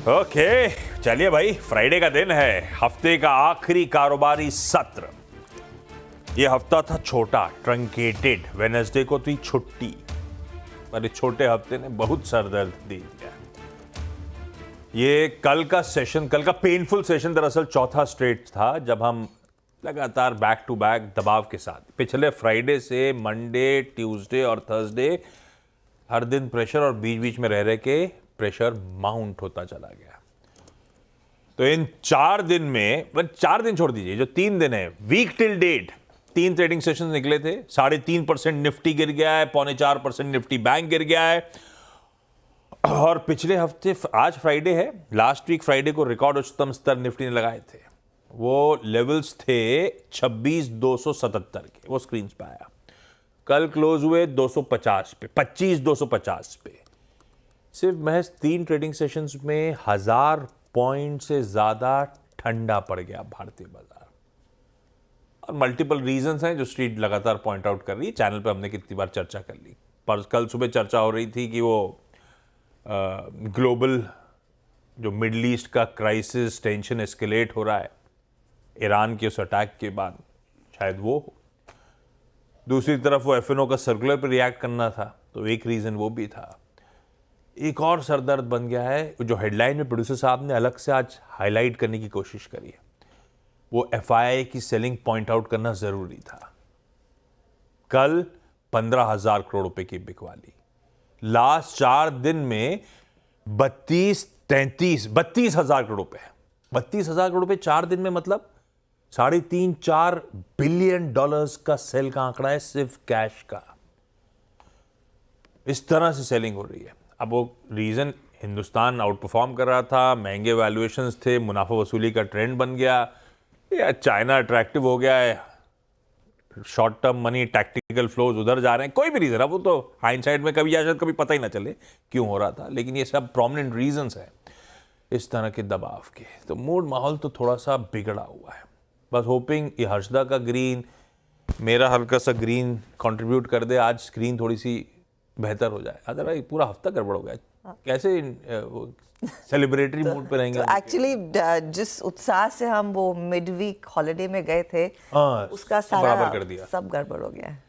Okay, चलिए भाई, Friday का दिन है, हफ्ते का आखिरी कारोबारी सत्र। ये हफ्ता था छोटा, ट्रंकेटेड। वेडनेसडे को थी छुट्टी, पर इस छोटे हफ्ते ने बहुत सरदर्द दे दिया। ये कल का पेनफुल सेशन दरअसल चौथा स्ट्रेट था, जब हम लगातार बैक टू बैक दबाव के साथ पिछले फ्राइडे से मंडे, ट्यूसडे और थर्सडे हर दिन प्रेशर और बीच बीच में रह रहे के प्रेशर माउंट होता चला गया। तो इन 4 दिन में, 4 दिन छोड़ दीजिए, जो 3 दिन है, week till date 3 trading session निकले थे। 3.5% निफ्टी गिर गया है, 4.25% निफ्टी बैंक गिर गया है। और पिछले हफ्ते, आज फ्राइडे है, लास्ट वीक फ्राइडे को रिकॉर्ड उच्चतम स्तर निफ्टी ने लगाए थे। वो लेवल्स थे 26,277 के, वो स्क्रीन पे आया। कल क्लोज हुए 250 पे, 25,250 पे। सिर्फ महज 3 ट्रेडिंग सेशंस में 1000 पॉइंट से ज्यादा ठंडा पड़ गया भारतीय बाजार। और मल्टीपल रीजंस हैं जो स्ट्रीट लगातार पॉइंट आउट कर रही है। चैनल पे हमने कितनी बार चर्चा कर ली, पर कल सुबह चर्चा हो रही थी कि वो ग्लोबल जो मिडल ईस्ट का क्राइसिस, टेंशन एस्केलेट हो रहा है ईरान के उस अटैक के बाद, शायद वो हो। दूसरी तरफ वो एफएनओ का सर्कुलर पर रिएक्ट करना था, तो एक रीजन वो भी था। एक और सरदर्द बन गया है, जो हेडलाइन में प्रोड्यूसर साहब ने अलग से आज हाईलाइट करने की कोशिश करी है, वो एफआईआई की सेलिंग पॉइंट आउट करना जरूरी था। कल 15,000 करोड़ रुपए की बिकवाली, लास्ट 4 दिन में 32,000 करोड़ रुपए। 32,000 करोड़ रुपए 4 दिन में, मतलब $3.5-4 बिलियन का सेल का आंकड़ा है, सिर्फ कैश का। इस तरह से सेलिंग हो रही है। अब वो रीजन, हिंदुस्तान आउट परफॉर्म कर रहा था, महंगे वैल्यूएशंस थे, मुनाफा वसूली का ट्रेंड बन गया, या चाइना अट्रैक्टिव हो गया है, short term money, tactical flows उधर जा रहे हैं, कोई भी रीजन। अब वो तो हाइंडसाइड में कभी या शायद कभी पता ही ना चले क्यों हो रहा था, लेकिन ये सब प्रोमिनेंट रीजंस हैं इस तरह के दबाव के। तो मूड माहौल तो थोड़ा सा बिगड़ा हुआ है। बस होपिंग ये हर्षदा का ग्रीन, मेरा हल्का सा ग्रीन कंट्रीब्यूट कर दे, आज स्क्रीन थोड़ी सी बेहतर हो जाए। अदरवाइज पूरा हफ्ता गड़बड़ हो गया। कैसे सेलिब्रेटरी मूड पे रहेंगे? एक्चुअली जिस उत्साह से हम वो मिड वीक हॉलिडे में गए थे, उसका सारा बराबर कर दिया, सब गड़बड़ हो गया है।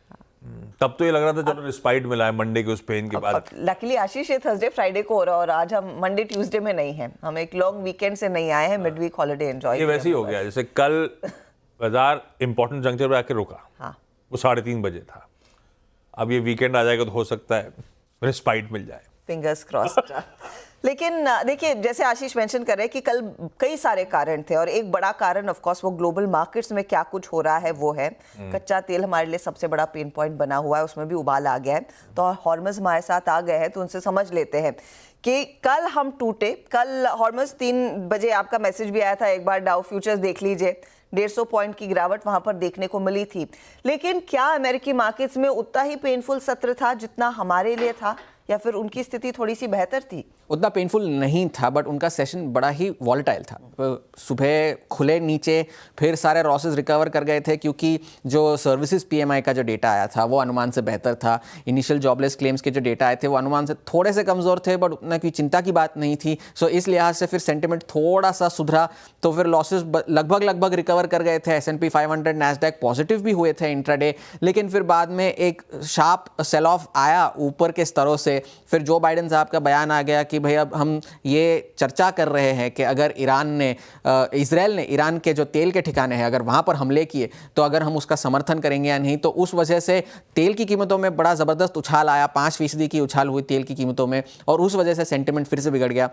तब तो ये लग रहा था चलो रिस्पाइट मिला है मंडे के उस पेन के बाद। लकीली आशीष, ये थर्सडे फ्राइडे को हो रहा है और आज हम मंडे ट्यूसडे में नहीं हैं। हम एक लॉन्ग वीकेंड से नहीं आए हैं, मिड वीक हॉलिडे एंजॉय। ये वैसे ही हो गया जैसे कल बाजार इंपॉर्टेंट जंक्चर पे आके रुका। हाँ, वो 3:30 बजे था। अब ये वीकेंड आ जाएगा तो हो सकता है रिस्पाइट मिल जाए, फिंगर्स क्रॉस्ड। लेकिन देखिए, जैसे आशीष मेंशन कर रहे हैं कि कल कई सारे कारण थे और एक बड़ा कारण ऑफ कोर्स वो ग्लोबल मार्केट्स में क्या कुछ हो रहा है वो है। कच्चा तेल हमारे लिए सबसे बड़ा पेन पॉइंट बना हुआ है, उसमें भी उबाल आ गया है। तो हॉर्मज हमारे साथ आ गए हैं, तो उनसे समझ लेते हैं कि कल हम टूटे। कल हॉर्मज 3 बजे आपका मैसेज भी आया था, एक बार डाउ फ्यूचर्स देख लीजिए, 150 पॉइंट की गिरावट वहां पर देखने को मिली थी। लेकिन क्या अमेरिकी मार्केट्स में उतना ही पेनफुल सत्र था जितना हमारे लिए था, या फिर उनकी स्थिति थोड़ी सी बेहतर थी? उतना पेनफुल नहीं था, बट उनका सेशन बड़ा ही वॉलेटाइल था। सुबह खुले नीचे, फिर सारे लॉसेस रिकवर कर गए थे, क्योंकि जो सर्विसेज पीएमआई का जो डेटा आया था वो अनुमान से बेहतर था। इनिशियल जॉबलेस क्लेम्स के जो डेटा आए थे वो अनुमान से थोड़े से कमज़ोर थे, बट उतना कोई चिंता की बात नहीं थी। सो इस लिहाज से फिर सेंटिमेंट थोड़ा सा सुधरा, तो फिर लॉसेस लगभग रिकवर कर गए थे। S&P 500, नैस्डैक पॉजिटिव भी हुए थे इंट्राडे, लेकिन फिर बाद में एक शार्प सेल ऑफ आया ऊपर के स्तरों से। फिर जो बाइडेन साहब का बयान आ गया कि भाई अब हम ये चर्चा कर रहे हैं कि अगर इजराइल ने ईरान के जो तेल के ठिकाने हैं, अगर वहाँ पर हमले किए तो अगर हम उसका समर्थन करेंगे या नहीं। तो उस वजह से तेल की कीमतों में बड़ा ज़बरदस्त उछाल आया, 5% की उछाल हुई तेल की कीमतों में, और उस वजह से सेंटिमेंट फिर से बिगड़ गया।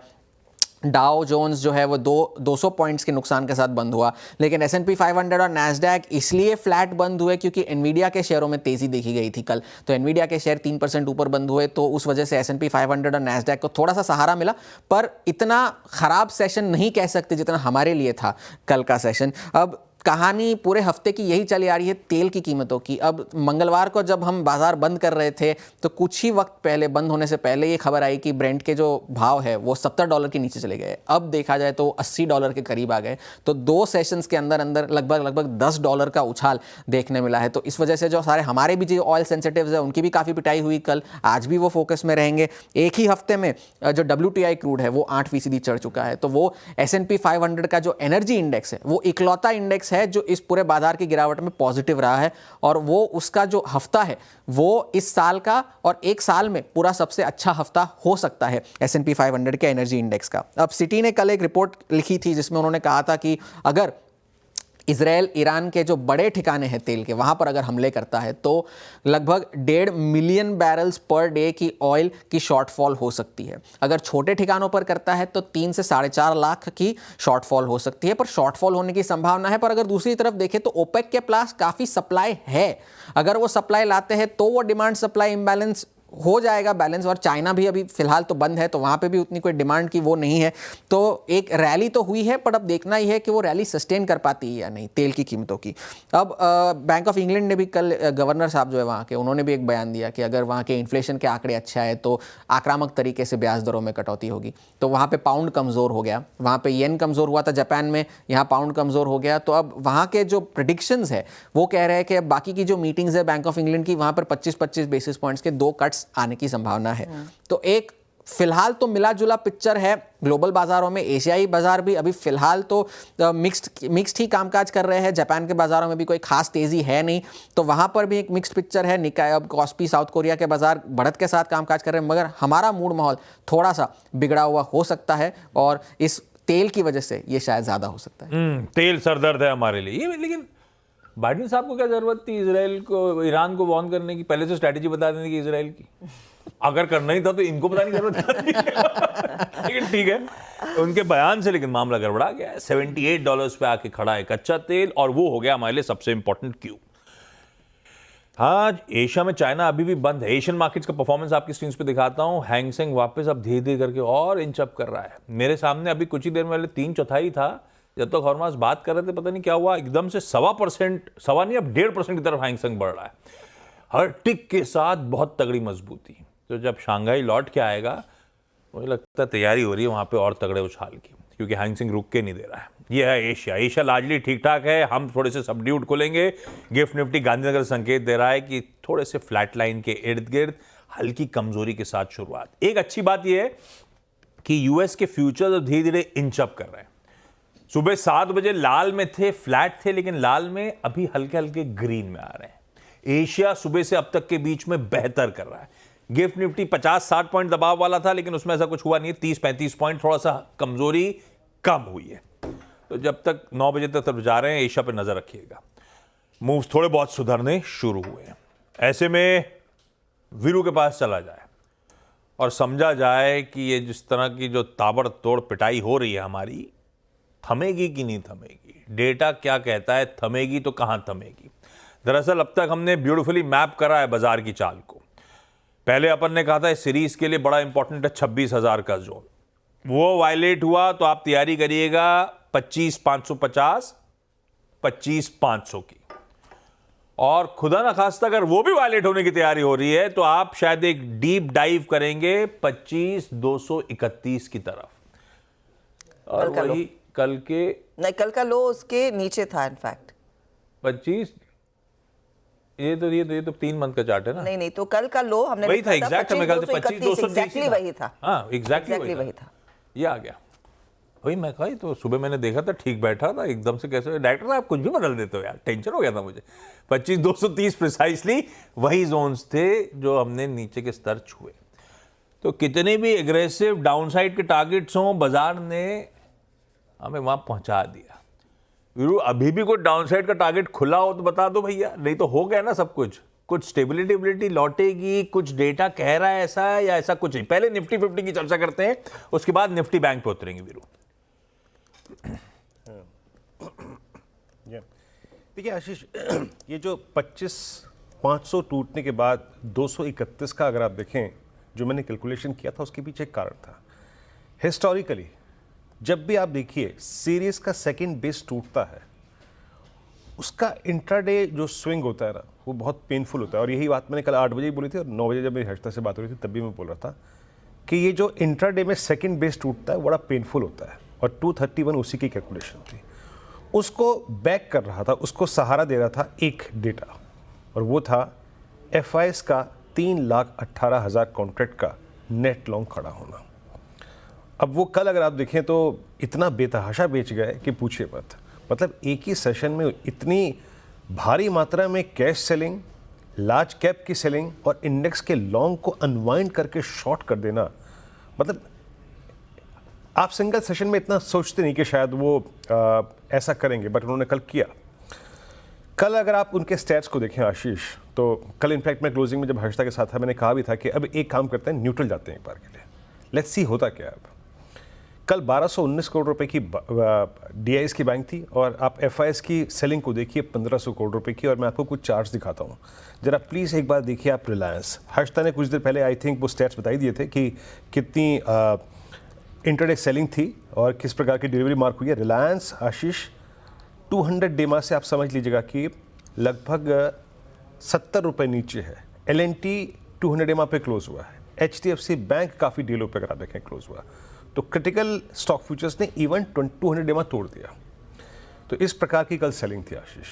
डाउ जोन्स जो है वो 200 पॉइंट्स के नुकसान के साथ बंद हुआ, लेकिन S&P 500 और नैस्डैक इसलिए फ्लैट बंद हुए क्योंकि एनवीडिया के शेयरों में तेज़ी देखी गई थी कल। तो एनवीडिया के शेयर 3% ऊपर बंद हुए, तो उस वजह से S&P 500 और नैस्डैक को थोड़ा सा सहारा मिला। पर इतना ख़राब सेशन नहीं कह सकते जितना हमारे लिए था कल का सेशन। अब कहानी पूरे हफ्ते की यही चली आ रही है तेल की कीमतों की। अब मंगलवार को जब हम बाजार बंद कर रहे थे तो कुछ ही वक्त पहले, बंद होने से पहले, ये खबर आई कि ब्रेंट के जो भाव है वो $70 के नीचे चले गए। अब देखा जाए तो $80 के करीब आ गए। तो 2 सेशंस के अंदर अंदर लगभग $10 का उछाल देखने मिला है। तो इस वजह से जो सारे हमारे भी जो ऑयल सेंसिटिव्स है उनकी भी काफ़ी पिटाई हुई कल, आज भी वो फोकस में रहेंगे। एक ही हफ्ते में जो WTI क्रूड है वो 8% चढ़ चुका है। तो वो S&P 500 का जो एनर्जी इंडेक्स है वो इकलौता इंडेक्स है जो इस पूरे बाजार की गिरावट में पॉजिटिव रहा है, और वो उसका जो हफ्ता है वो इस साल का और एक साल में पूरा सबसे अच्छा हफ्ता हो सकता है S&P 500 के एनर्जी इंडेक्स का। अब सिटी ने कल एक रिपोर्ट लिखी थी जिसमें उन्होंने कहा था कि अगर इजराइल ईरान के जो बड़े ठिकाने हैं तेल के, वहाँ पर अगर हमले करता है तो लगभग 1.5 मिलियन बैरल्स पर डे की ऑयल की शॉर्टफॉल हो सकती है। अगर छोटे ठिकानों पर करता है तो 3 से 4.5 लाख की शॉर्टफॉल हो सकती है, पर शॉर्टफॉल होने की संभावना है। पर अगर दूसरी तरफ देखें तो ओपेक के पास काफ़ी सप्लाई है। अगर वो सप्लाई लाते हैं तो वो डिमांड सप्लाई इम्बैलेंस हो जाएगा बैलेंस, और चाइना भी अभी फिलहाल तो बंद है तो वहाँ पे भी उतनी कोई डिमांड की वो नहीं है। तो एक रैली तो हुई है, पर अब देखना ही है कि वो रैली सस्टेन कर पाती है या नहीं तेल की कीमतों की। अब बैंक ऑफ इंग्लैंड ने भी कल, गवर्नर साहब जो है वहाँ के, उन्होंने भी एक बयान दिया कि अगर वहाँ के इन्फ्लेशन के आंकड़े अच्छे आए तो आक्रामक तरीके से ब्याज दरों में कटौती होगी। तो वहाँ पर पाउंड कमज़ोर हो गया, वहाँ पर येन कमज़ोर हुआ था जापान में, यहाँ पाउंड कमज़ोर हो गया। तो अब वहाँ के जो प्रेडिक्शंस है वो कह रहे हैं कि बाकी की जो मीटिंग्स है बैंक ऑफ इंग्लैंड की, वहाँ पर 25-25 बेसिस पॉइंट्स के 2 कट्स आने की संभावना है। तो एक फिलहाल तो मिला जुला पिक्चर है ग्लोबल बाजारों में। एशियाई बाजार भी अभी फिलहाल तो मिक्स्ड ही कामकाज कर रहे हैं। जापान के बाजारों में भी कोई खास तेजी है नहीं, तो वहां पर भी एक मिक्स्ड पिक्चर है। निकाय, अब कॉस्पी, साउथ कोरिया के बाजार बढ़त के साथ कामकाज कर रहे हैं, मगर हमारा मूड माहौल थोड़ा सा बिगड़ा हुआ हो सकता है, और इस तेल की वजह से ये शायद ज्यादा हो सकता है। तेल सरदर्द है हमारे लिए। लेकिन बाइडेन साहब को क्या जरूरत थी इजराइल को, ईरान को वार्न करने की? पहले से स्ट्रैटेजी बता देने की इजराइल की। अगर करना ही था तो इनको बताने की जरूरत थी। लेकिन ठीक है, उनके बयान से लेकिन मामला गड़बड़ा गया है। $78 पे आके खड़ा है कच्चा तेल, और वो हो गया हमारे लिए सबसे इंपॉर्टेंट क्यू। आज एशिया में चाइना अभी भी बंद है। एशियन मार्केट्स का परफॉर्मेंस आपकी स्क्रीन पे दिखाता हूं। हैंगसेंग वापस अब धीरे धीरे करके और इंच अप कर रहा है। मेरे सामने अभी कुछ ही देर में 3/4 था। जब तक हॉर्मास बात कर रहे थे पता नहीं क्या हुआ, एकदम से 1.25%, सवा नहीं, अब 1.5% की तरफ हैंगसेंग बढ़ रहा है। हर टिक के साथ बहुत तगड़ी मजबूती। तो जब शंघाई लौट के आएगा, मुझे लगता है तैयारी हो रही है वहाँ पे और तगड़े उछाल की, क्योंकि हैंगसेंग रुक के नहीं दे रहा है। ये है एशिया। एशिया लार्जली ठीक ठाक है, हम थोड़े से सबड्यूड खुलेंगे। गिफ्ट निफ्टी गांधीनगर संकेत दे रहा है कि थोड़े से फ्लैट लाइन के इर्द गिर्द हल्की कमजोरी के साथ शुरुआत। एक अच्छी बात यह है कि यूएस के फ्यूचर धीरे धीरे इंच अप कर रहे हैं। सुबह 7 बजे लाल में थे, फ्लैट थे, लेकिन लाल में अभी हल्के हल्के ग्रीन में आ रहे हैं। एशिया सुबह से अब तक के बीच में बेहतर कर रहा है। गिफ्ट निफ्टी 50-60 पॉइंट दबाव वाला था, लेकिन उसमें ऐसा कुछ हुआ नहीं है। 30-35 पॉइंट थोड़ा सा कमजोरी कम हुई है। तो जब तक 9 बजे तक जा रहे हैं, एशिया पर नजर रखिएगा। मूव्स थोड़े बहुत सुधरने शुरू हुए हैं। ऐसे में वीरू के पास चला जाए और समझा जाए कि ये जिस तरह की जो ताबड़तोड़ पिटाई हो रही है हमारी, थमेगी कि नहीं थमेगी। डेटा क्या कहता है, थमेगी तो कहां थमेगी। दरअसल अब तक हमने ब्यूटीफुली मैप करा है बाजार की चाल को। पहले अपन ने कहा था इस सीरीज के लिए बड़ा इंपॉर्टेंट है 26,000 का जोन, वो वायलेट हुआ तो आप तैयारी करिएगा 25,550, 25,500 की। और खुदा ना खास्ता अगर वो भी वायलेट होने की तैयारी हो रही है तो आप शायद एक डीप डाइव करेंगे 25,231 की तरफ। और वही कल के, नहीं, कल का लो उसके नीचे था इनफैक्ट 25। ये तो 3 मंथ का चार्ट है ना। नहीं, तो कल का लो हमने वही था एग्जैक्ट, मेरे ख्याल से 25,230 एग्जैक्टली वही था। हाँ, एग्जैक्टली वही था। ये आ गया वही। मैं कहा तो सुबह मैंने देखा था ठीक बैठा था, एकदम से कैसे डायरेक्टर साहब कुछ भी बदल देते हो यार, टेंशन हो गया था मुझे। 25,230 प्रिसाइसली वही जोन्स थे जो हमने नीचे के स्तर छुए। तो कितने भी एग्रेसिव डाउनसाइड के टारगेट्स हों, बाजार ने हमें वहां पहुंचा दिया। वीरू अभी भी कोई डाउनसाइड का टारगेट खुला हो तो बता दो भैया, नहीं तो हो गया ना सब कुछ। कुछ स्टेबिलिटी लौटेगी, कुछ डेटा कह रहा है ऐसा या ऐसा कुछ नहीं। पहले निफ्टी 50 की चर्चा करते हैं, उसके बाद निफ्टी बैंक पे उतरेंगे वीरू। देखिए आशीष, ये जो 25,500 टूटने के बाद 231 का अगर आप देखें, जो मैंने कैलकुलेशन किया था उसके पीछे एक कारण था। हिस्टोरिकली जब भी आप देखिए सीरीज का सेकंड बेस टूटता है उसका इंट्राडे जो स्विंग होता है ना, वो बहुत पेनफुल होता है। और यही बात मैंने कल 8 बजे ही बोली थी, और 9 बजे जब मेरी हर्षिता से बात हो रही थी तब भी मैं बोल रहा था कि ये जो इंट्राडे में सेकंड बेस टूटता है बड़ा पेनफुल होता है, और 231 उसी की कैलकुलेशन थी। उसको बैक कर रहा था, उसको सहारा दे रहा था एक डेटा, और वो था FIS का 3,18,000 कॉन्ट्रैक्ट का नेट लॉन्ग खड़ा होना। अब वो कल अगर आप देखें तो इतना बेतहाशा बेच गए कि पूछिए मत। मतलब एक ही सेशन में इतनी भारी मात्रा में कैश सेलिंग, लार्ज कैप की सेलिंग और इंडेक्स के लॉन्ग को अनवाइंड करके शॉर्ट कर देना, मतलब आप सिंगल सेशन में इतना सोचते नहीं कि शायद वो ऐसा करेंगे, बट उन्होंने कल किया। कल अगर आप उनके स्टैट्स को देखें आशीष, तो कल इनफैक्ट मैं क्लोजिंग में जब हर्षिता के साथ था मैंने कहा भी था कि अब एक काम करते हैं, न्यूट्रल जाते हैं एक बार के लिए, लेट्स सी होता क्या है। अब कल 1219 करोड़ रुपए की DIs की बैंक थी, और आप FIS की सेलिंग को देखिए 1500 करोड़ रुपए की। और मैं आपको कुछ चार्ट्स दिखाता हूँ, जरा प्लीज़ एक बार देखिए आप रिलायंस। हर्षिता ने कुछ देर पहले आई थिंक वो स्टैट्स बताई दिए थे कि कितनी इंटरडे सेलिंग थी और किस प्रकार की डिलीवरी मार्क हुई है। रिलायंस आशीष 200 डेमा से आप समझ लीजिएगा कि लगभग 70 रुपये नीचे है। L&T 200 डेमा पे क्लोज हुआ है। HDFC बैंक काफ़ी डीलों पे अगर आप देखें क्लोज हुआ, तो क्रिटिकल स्टॉक फ्यूचर्स ने इवन 200 डेमा तोड़ दिया। तो इस प्रकार की कल सेलिंग थी आशीष।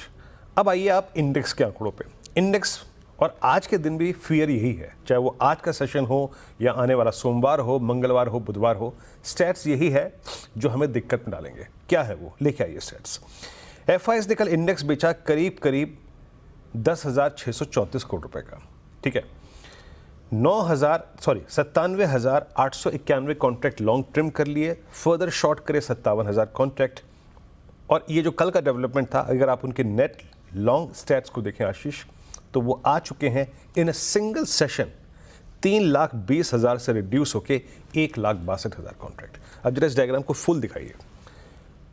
अब आइए आप इंडेक्स के आंकड़ों पे। इंडेक्स और आज के दिन भी फियर यही है, चाहे वो आज का सेशन हो या आने वाला सोमवार हो, मंगलवार हो, बुधवार हो, स्टैट्स यही है जो हमें दिक्कत में डालेंगे। क्या है वो, लेके आइए स्टैट्स। FIS ने कल इंडेक्स बेचा करीब 10,634 करोड़ रुपए का, ठीक है। 97,891 कॉन्ट्रैक्ट लॉन्ग ट्रिम कर लिए, फर्दर शॉर्ट करे 57,000 कॉन्ट्रैक्ट। और ये जो कल का डेवलपमेंट था, अगर आप उनके नेट लॉन्ग स्टैट्स को देखें आशीष, तो वो आ चुके हैं इन अ सिंगल सेशन 3,20,000 से रिड्यूस होके 1,62,000 कॉन्ट्रैक्ट। अब जरा इस डायग्राम को फुल दिखाइए।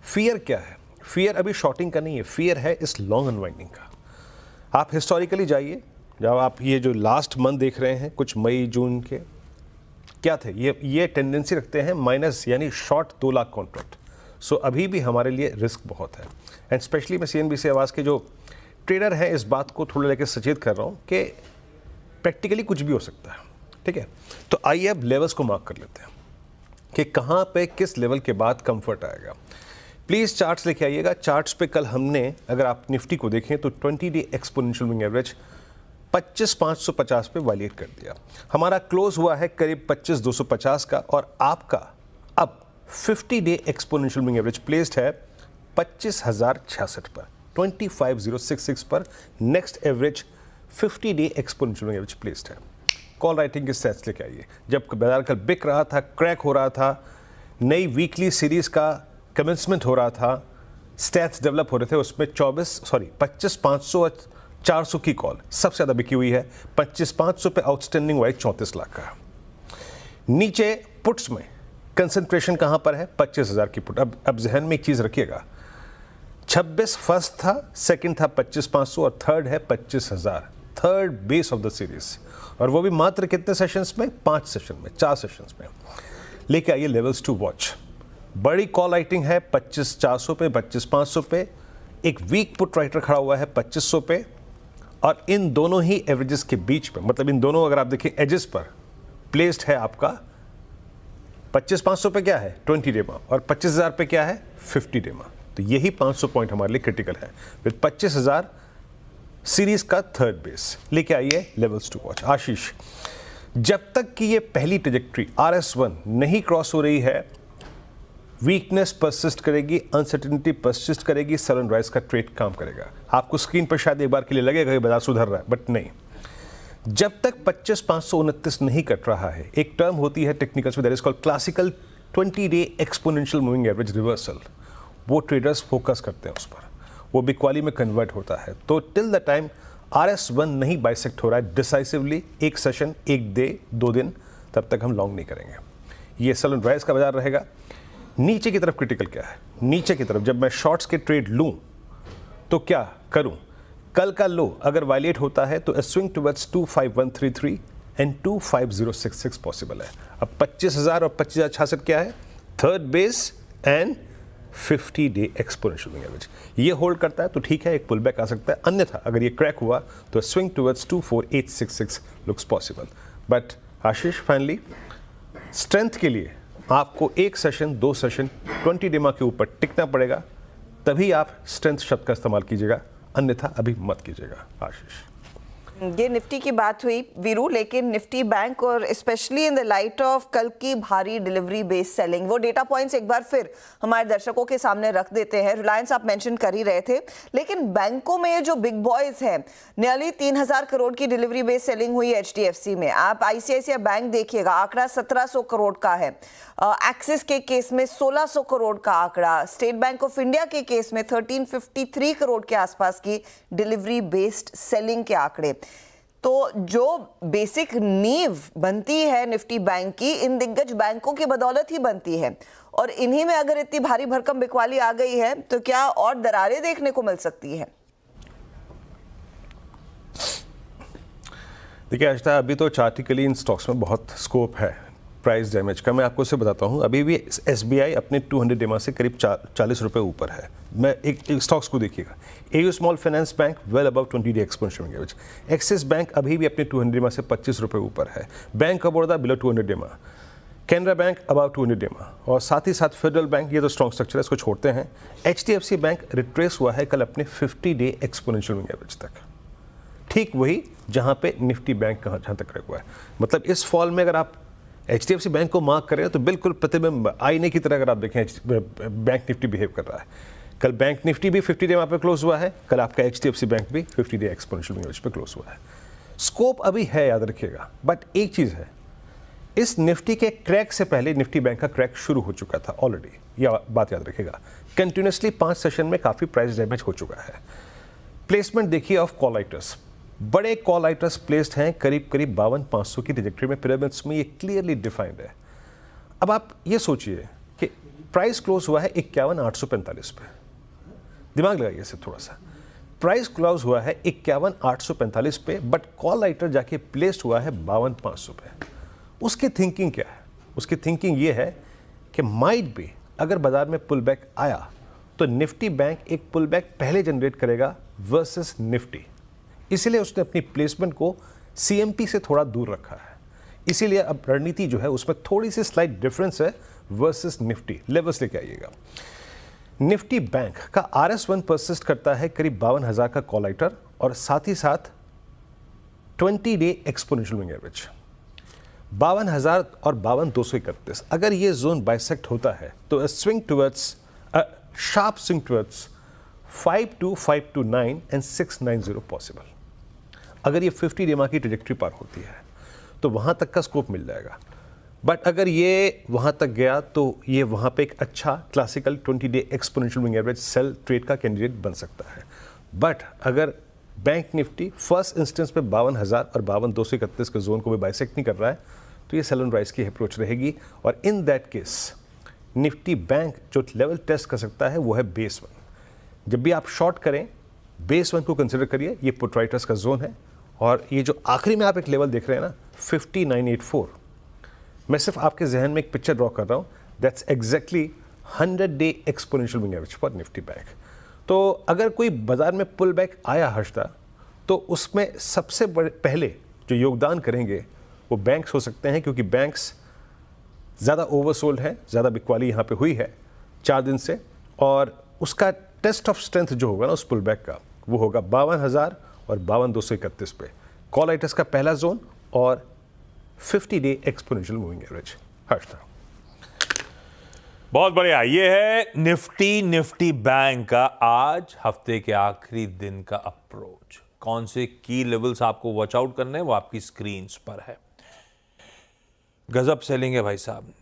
फियर क्या है? फियर अभी शॉर्टिंग का नहीं है, फियर है इस लॉन्ग अनवाइंडिंग का। आप हिस्टोरिकली जाइए, जब आप ये जो लास्ट मंथ देख रहे हैं, कुछ मई जून के क्या थे, ये टेंडेंसी रखते हैं माइनस, यानी शॉर्ट 2 लाख कॉन्ट्रैक्ट। सो अभी भी हमारे लिए रिस्क बहुत है, एंड स्पेशली मैं CNBC आवाज़ के जो ट्रेडर हैं इस बात को थोड़ा लेकर सचेत कर रहा हूँ कि प्रैक्टिकली कुछ भी हो सकता है, ठीक है। तो आइए अब लेवल्स को मार्क कर लेते हैं कि कहाँ पे किस लेवल के बाद कंफर्ट आएगा। प्लीज़ चार्ट्स लेके आइएगा। चार्ट्स पे कल हमने, अगर आप निफ्टी को देखें तो 20 डे एक्सपोनेंशियल मूविंग एवरेज 25,550 पे वायलेट कर दिया। हमारा क्लोज हुआ है करीब 25,250 का, और आपका अब 50 day exponential moving average placed है 25,066 पर, 25,066 पर next average 50 day exponential moving average placed है। कॉल राइटिंग के स्टैट्स लेके आइए। जब बाजार कल बिक रहा था, क्रैक हो रहा था, नई वीकली सीरीज का कमेंसमेंट हो रहा था, स्टैट्स डेवलप हो रहे थे, उसमें 25,500 और 400 की कॉल सबसे ज़्यादा बिकी हुई है। 25,500 पे आउटस्टैंडिंग वाइज 34 लाख का। नीचे पुट्स में कंसंट्रेशन कहाँ पर है? 25,000 की पुट। अब जहन में एक चीज़ रखिएगा, 26 फर्स्ट था, सेकंड था 25,500 और थर्ड है 25,000, third base of the series. और वो भी मात्र कितने सेशंस में? 5 सेशन में, 4 सेशंस में। लेके आइए लेवल्स टू वॉच। बड़ी कॉल राइटिंग है 25,400 पे, 25,500 पे। एक वीक पुट राइटर खड़ा हुआ है 2500 पे, और इन दोनों ही एवरेजेस के बीच में, मतलब इन दोनों अगर आप देखें एजेस पर प्लेस्ड है आपका 25,500 पे क्या है? 20 डेमा, और 25,000 पे क्या है? 50 डेमा। तो यही 500 पॉइंट हमारे लिए क्रिटिकल है, विद 25,000 सीरीज का थर्ड बेस। लेके आइए लेवल्स टू वॉच। आशीष, जब तक कि ये पहली ट्रेजेक्ट्री RS1 नहीं क्रॉस हो रही है, वीकनेस परसिस्ट करेगी, अनसर्टेनिटी परसिस्ट करेगी, सेल एंड राइज का ट्रेड काम करेगा। आपको स्क्रीन पर शायद एक बार के लिए लगेगा कि बाजार सुधर रहा है, बट नहीं। जब तक 25,529 नहीं कट रहा है, एक टर्म होती है टेक्निकल्स में, that is called classical 20 day exponential moving average reversal. वो ट्रेडर्स फोकस करते हैं उस पर, वो बिक्वाली में कन्वर्ट होता है। तो टिल द टाइम RS1 नहीं बाइसेक्ट हो रहा है डिसाइसिवली, एक सेशन, एक डे, 2 दिन, तब तक हम लॉन्ग नहीं करेंगे। ये सेल एंड राइज का बाजार रहेगा। नीचे की तरफ क्रिटिकल क्या है? नीचे की तरफ जब मैं शॉर्ट्स के ट्रेड लूं तो क्या करूं? कल का लो अगर वायलेट होता है तो स्विंग टुवर्ड्स 25,133 एंड 25,066 पॉसिबल है। अब 25,000 और 25,066 क्या है? Third base and 50-day exponential moving average. ये होल्ड करता है तो ठीक है, एक पुल बैक आ सकता है, अन्यथा अगर ये क्रैक हुआ तो swing towards 24866 looks possible. But Ashish, finally strength के लिए आपको एक सेशन, 2 सेशन 20 डेमा के ऊपर टिकना पड़ेगा, तभी आप स्ट्रेंथ शब्द का इस्तेमाल कीजिएगा, अन्यथा अभी मत कीजिएगा। आशीष, ये निफ्टी की बात हुई वीरू, लेकिन निफ्टी बैंक और specially in the light of कल की भारी डिलीवरी बेस्ड सेलिंग, वो डेटा पॉइंट्स एक बार फिर हमारे दर्शकों के सामने रख देते हैं। रिलायंस आप मेंशन कर ही रहे थे, लेकिन बैंकों में ये जो बिग बॉयज हैं, नियरली 3000 करोड़ की डिलीवरी बेस्ड सेलिंग हुई HDFC में। आप ICICI बैंक देखिएगा, आंकड़ा 1700 करोड़ का है। एक्सिस के केस में 1600 करोड़ का आंकड़ा, स्टेट बैंक ऑफ इंडिया के केस में 1353 करोड़ के आसपास की डिलीवरी बेस्ड सेलिंग के आंकड़े। तो जो बेसिक नींव बनती है निफ्टी बैंक की, इन दिग्गज बैंकों की बदौलत ही बनती है, और इन्हीं में अगर इतनी भारी भरकम बिकवाली आ गई है तो क्या और दरारें देखने को मिल सकती है? देखिए आशिता, अभी तो चार्टिकली इन स्टॉक्स में बहुत स्कोप है प्राइस डैमेज का। मैं आपको इससे बताता हूँ, अभी भी SBI अपने 200 डेमा से करीब 40 रुपये ऊपर है। मैं एक स्टॉक्स को देखिएगा, AU small finance bank well above 20-day exponential average, axis bank अभी भी अपने 200 डेमा से 25 रुपये ऊपर है, बैंक ऑफ बड़ौदा बिलो 200 डेमा, कैनरा बैंक अबाउट 200 डेमा, और साथ ही साथ फेडरल बैंक, ये तो स्ट्रॉन्ग स्ट्रक्चर है, इसको छोड़ते हैं। HDFC बैंक रिट्रेस हुआ है कल अपने 50-day एक्सपोनेंशियल एवरेज तक, ठीक वही जहाँ पे निफ्टी बैंक जहाँ तक रखा हुआ है। मतलब इस फॉल में अगर आप HDFC बैंक को मार्क करें तो बिल्कुल प्रतिबिंब आईने की तरह अगर आप देखें बैंक निफ्टी बिहेव कर रहा है। कल बैंक निफ्टी भी 50 डे वहाँ पे क्लोज हुआ है, कल आपका HDFC बैंक भी 50 डे एक्सपोनेंशियल एवरेज पे क्लोज हुआ है। स्कोप अभी है, याद रखिएगा। बट एक चीज़ है, इस निफ्टी के क्रैक से पहले निफ्टी बैंक का क्रैक शुरू हो चुका था ऑलरेडी, यह बात याद रखिएगा। कंटिन्यूसली 5 सेशन में काफ़ी प्राइस डैमेज हो चुका है। प्लेसमेंट देखिए ऑफ कॉल राइटर्स, बड़े कॉल राइटर्स प्लेस्ड हैं करीब 52,500 की ट्रैजेक्टरी में, पिरामिड्स में ये क्लियरली डिफाइंड है। अब आप ये सोचिए कि प्राइस क्लोज हुआ है 51,845 पे, दिमाग लगाइए इसे थोड़ा सा। प्राइस क्लोज हुआ है 51,845 पे, बट कॉल राइटर जाके प्लेस्ड हुआ है 52,500 पे। उसकी थिंकिंग क्या है? उसकी थिंकिंग ये है कि माइट बी अगर बाजार में पुल बैक आया तो निफ्टी बैंक एक पुल बैक पहले जनरेट करेगा वर्सेस निफ्टी, इसीलिए उसने अपनी प्लेसमेंट को CMP से थोड़ा दूर रखा है। इसीलिए अब रणनीति जो है उसमें थोड़ी सी स्लाइट डिफरेंस है वर्सेस निफ्टी। लेवल्स लेके आइएगा। निफ्टी बैंक का RS1 परसिस्ट करता है करीब 52,000 का कॉल राइटर, और साथ ही साथ 20-day एक्सपोनेंशियल मूविंग एवरेज 52,000 और 52,231। अगर ये जोन बाइसेक्ट होता है तो swing towards sharp swing towards 52529 and 690 possible. अगर ये 50 डेमा की ट्रैजेक्टरी पार होती है तो वहाँ तक का स्कोप मिल जाएगा। बट अगर ये वहाँ तक गया तो ये वहाँ पे एक अच्छा classical 20-day exponential moving average sell trade का कैंडिडेट बन सकता है। बट अगर बैंक निफ्टी फर्स्ट इंस्टेंस पे 52,000 और 52,231 के जोन को भी बाइसेक्ट नहीं कर रहा है तो ये सेल एंड राइज की अप्रोच रहेगी, और in that case Nifty bank जो लेवल टेस्ट कर सकता है वो है बेस 1। जब भी आप शॉर्ट करें बेस 1 को कंसिडर करिए, ये पुट राइटर्स का जोन है, और ये जो आखिरी में आप एक लेवल देख रहे हैं ना 5984, मैं सिर्फ आपके जहन में एक पिक्चर ड्रॉ कर रहा हूँ, that's exactly 100-day exponential moving average for Nifty bank. तो अगर कोई बाजार में पुल बैक आया हर्षदा, तो उसमें सबसे पहले जो योगदान करेंगे वो बैंक्स हो सकते हैं, क्योंकि बैंक्स ज़्यादा ओवरसोल्ड है, ज़्यादा बिकवाली यहाँ पे हुई है 4 दिन से, और उसका टेस्ट ऑफ स्ट्रेंथ जो होगा ना उस पुल बैक का, वो होगा 52,000 और 52,231 पे कॉल राइटर्स का पहला जोन, और 50-day exponential moving average. Harshada, बहुत बढ़िया। ये है निफ्टी बैंक का आज हफ्ते के आखिरी दिन का अप्रोच। कौन से की लेवल्स आपको वॉच आउट करने हैं वो आपकी स्क्रीन पर है। गजब सेलिंग है भाई साहब।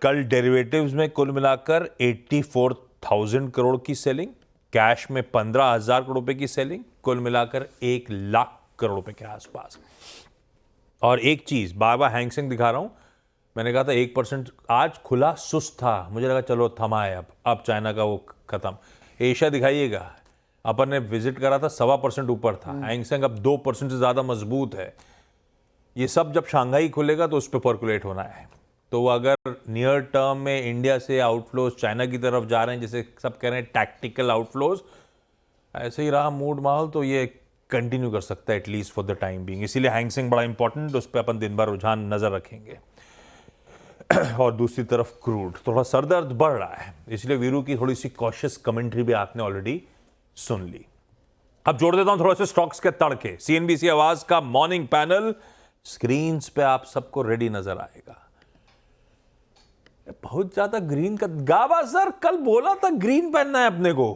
कल डेरिवेटिव्स में कुल मिलाकर 84,000 करोड़ की सेलिंग, कैश में 15,000 करोड़ रुपए की सेलिंग, कुल मिलाकर 1 लाख करोड़ रुपए के आसपास। और एक चीज बार बार हैंग सेंग दिखा रहा हूं, मैंने कहा था 1% आज खुला सुस्त था, मुझे लगा चलो थमा है, अब चाइना का वो खत्म। एशिया दिखाइएगा, अपन ने विजिट करा था 1.25% ऊपर था, हैंग सेंग अब 2% से ज्यादा मजबूत है। ये सब जब शंघाई खुलेगा तो उस पर पर्कुलेट होना है। तो अगर नियर टर्म में इंडिया से आउटफ्लोज चाइना की तरफ जा रहे हैं, जैसे सब कह रहे हैं टैक्टिकल आउटफ्लोज, ऐसे ही रहा मूड माहौल तो ये कंटिन्यू कर सकता है at least for the time being. इसीलिए हैंगसेंग बड़ा इंपॉर्टेंट, उस पर अपन दिन भर रुझान नजर रखेंगे। और दूसरी तरफ क्रूड, थोड़ा सरदर्द बढ़ रहा है, इसलिए वीरू की थोड़ी सी कॉशियस कमेंट्री भी आपने ऑलरेडी सुन ली। अब जोड़ देता हूं थोड़ा सा स्टॉक्स के तड़के। सीएनबीसी आवाज का मॉर्निंग पैनल स्क्रीन्स पे आप सबको रेडी नजर आएगा। बहुत ज्यादा ग्रीन का गाबा सर, कल बोला था ग्रीन पहनना है अपने को।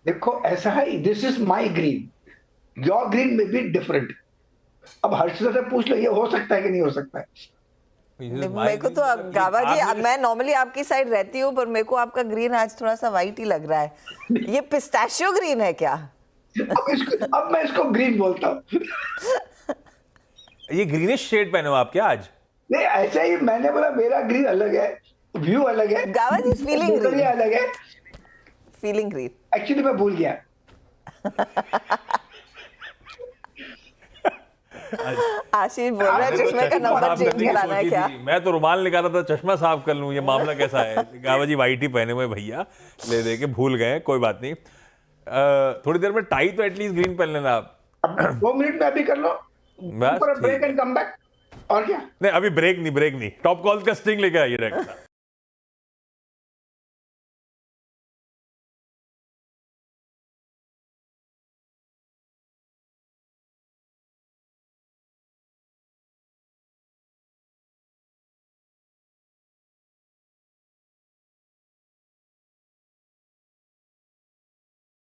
देखो ऐसा है, this is my green, your green में बी डिफरेंट। अब हर्षिता से पूछ लो ये हो सकता है कि नहीं हो सकता है। मेरे को तो अब गाबा जी, मैं नॉर्मली आपकी साइड रहती हूँ, पर मेरे को आपका ग्रीन आज थोड़ा सा वाइट ही लग रहा है। ये पिस्ताशियो ग्रीन है क्या? अब मैं इसको ग्रीन बोलता हूँ। ये ग्रीनिश शेड पहने हो आप क्या आज? नहीं, ऐसे ही मैंने बोला मेरा ग्रीन अलग है, व्यू अलग है, गावा जी फीलिंग ग्रीन, अलग है, फीलिंग ग्रीन। एक्चुअली मैं भूल गया। आशीष बोल रहा है चश्मे का नंबर चेंज कराना है क्या? मैं तो रुमाल निकाला था चश्मा साफ कर लूं, ये मामला कैसा है? गावा जी वाइट ही पहने हुए भैया, ले दे के भूल गए, कोई बात नहीं। थोड़ी देर में टाई तो एटलीस्ट ग्रीन पहन लेना आप। 2 मिनट में अभी कर लो, बस ब्रेक एंड कम बैक। और क्या? नहीं, अभी ब्रेक नहीं, टॉप कॉल्स का स्टिंग लेके आइए डायरेक्ट।